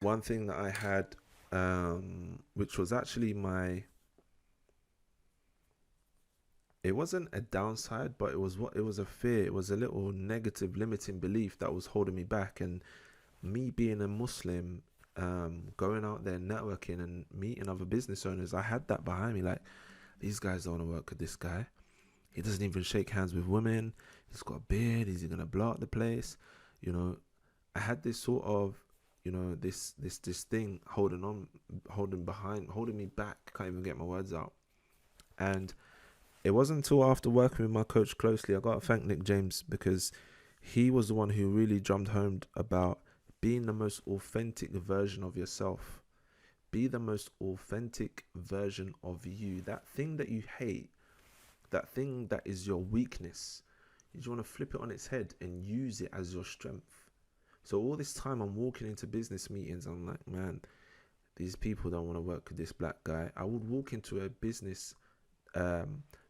one thing that I had, which was actually it wasn't a downside, but it was a fear. It was a little negative limiting belief that was holding me back. And me being a Muslim, going out there networking and meeting other business owners, I had that behind me. Like, these guys don't want to work with this guy. He doesn't even shake hands with women. He's got a beard. Is he gonna blow up the place? You know, I had this sort of, this thing holding me back. Can't even get my words out. And it wasn't until after working with my coach closely, I got to thank Nick James, because he was the one who really drummed home about being the most authentic version of yourself. Be the most authentic version of you. That thing that you hate, that thing that is your weakness, you just want to flip it on its head and use it as your strength. So all this time I'm walking into business meetings, I'm like, man, these people don't want to work with this black guy. I would walk into a business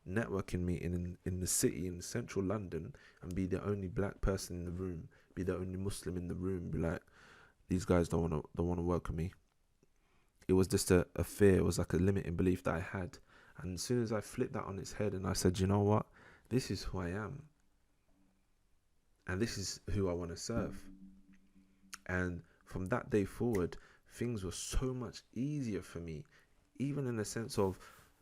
networking meeting in the city in central London and be the only black person in the room, be the only Muslim in the room, be like, these guys don't want to work with me. It was just a fear. It was like a limiting belief that I had. And as soon as I flipped that on its head and I said, you know what, this is who I am, and this is who I want to serve. And from that day forward, things were so much easier for me, even in the sense of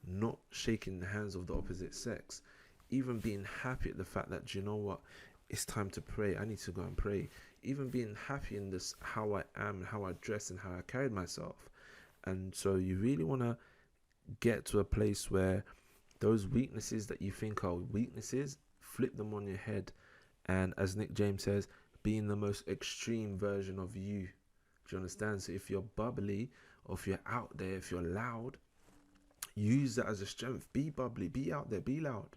not shaking the hands of the opposite sex, even being happy at the fact that, you know what, it's time to pray. I need to go and pray. Even being happy in this, how I am, how I dress, and how I carried myself. And so you really want to get to a place where those weaknesses that you think are weaknesses, flip them on your head. And as Nick James says, being the most extreme version of you. Do you understand? So if you're bubbly, or if you're out there, if you're loud, use that as a strength. Be bubbly, be out there, be loud.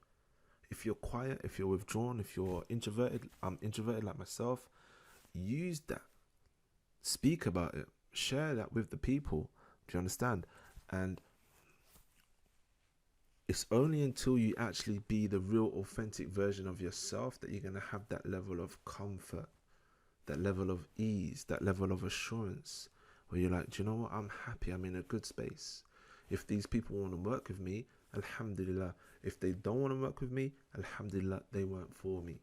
If you're quiet, if you're withdrawn, if you're introverted, I'm introverted like myself, use that. Speak about it. Share that with the people. Do you understand? And it's only until you actually be the real authentic version of yourself that you're going to have that level of comfort, that level of ease, that level of assurance, where you're like, do you know what? I'm happy. I'm in a good space. If these people want to work with me, alhamdulillah. If they don't want to work with me, alhamdulillah, they weren't for me.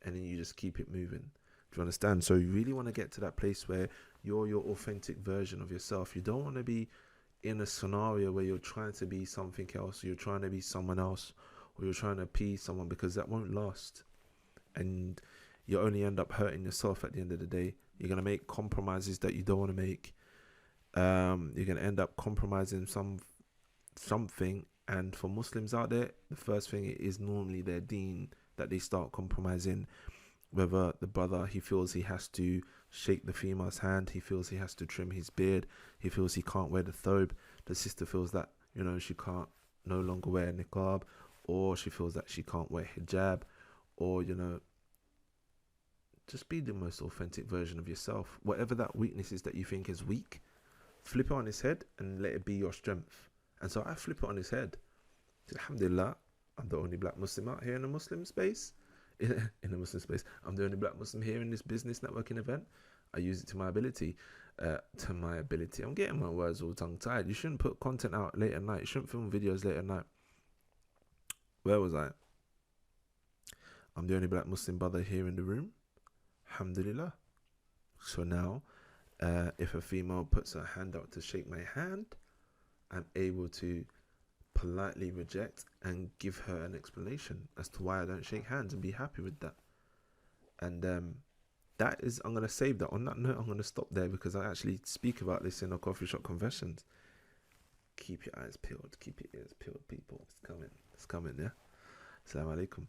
And then you just keep it moving. Do you understand? So you really want to get to that place where you're your authentic version of yourself. You don't want to be in a scenario where you're trying to be something else, or you're trying to be someone else, or you're trying to appease someone, because that won't last. And you only end up hurting yourself at the end of the day. You're going to make compromises that you don't want to make. You're going to end up compromising something. And for Muslims out there, the first thing is normally their deen that they start compromising. Whether the brother, he feels he has to shake the female's hand, he feels he has to trim his beard, he feels he can't wear the thobe. The sister feels that, she can't no longer wear niqab, or she feels that she can't wear hijab, or, just be the most authentic version of yourself. Whatever that weakness is that you think is weak, flip it on its head and let it be your strength. And so I flip it on its head. Alhamdulillah, I'm the only black Muslim out here in the Muslim space. In the Muslim space, I'm the only black Muslim here in this business networking event. I use it to my ability. I'm getting my words all tongue-tied. You shouldn't put content out late at night. You shouldn't film videos late at night. Where was I? I'm the only black Muslim brother here in the room. Alhamdulillah. So now, if a female puts her hand out to shake my hand, I'm able to politely reject and give her an explanation as to why I don't shake hands, and be happy with that. And I'm going to save that. On that note, I'm going to stop there, because I actually speak about this in our coffee shop confessions. Keep your eyes peeled, keep your ears peeled, people. It's coming, yeah. Assalamu alaikum.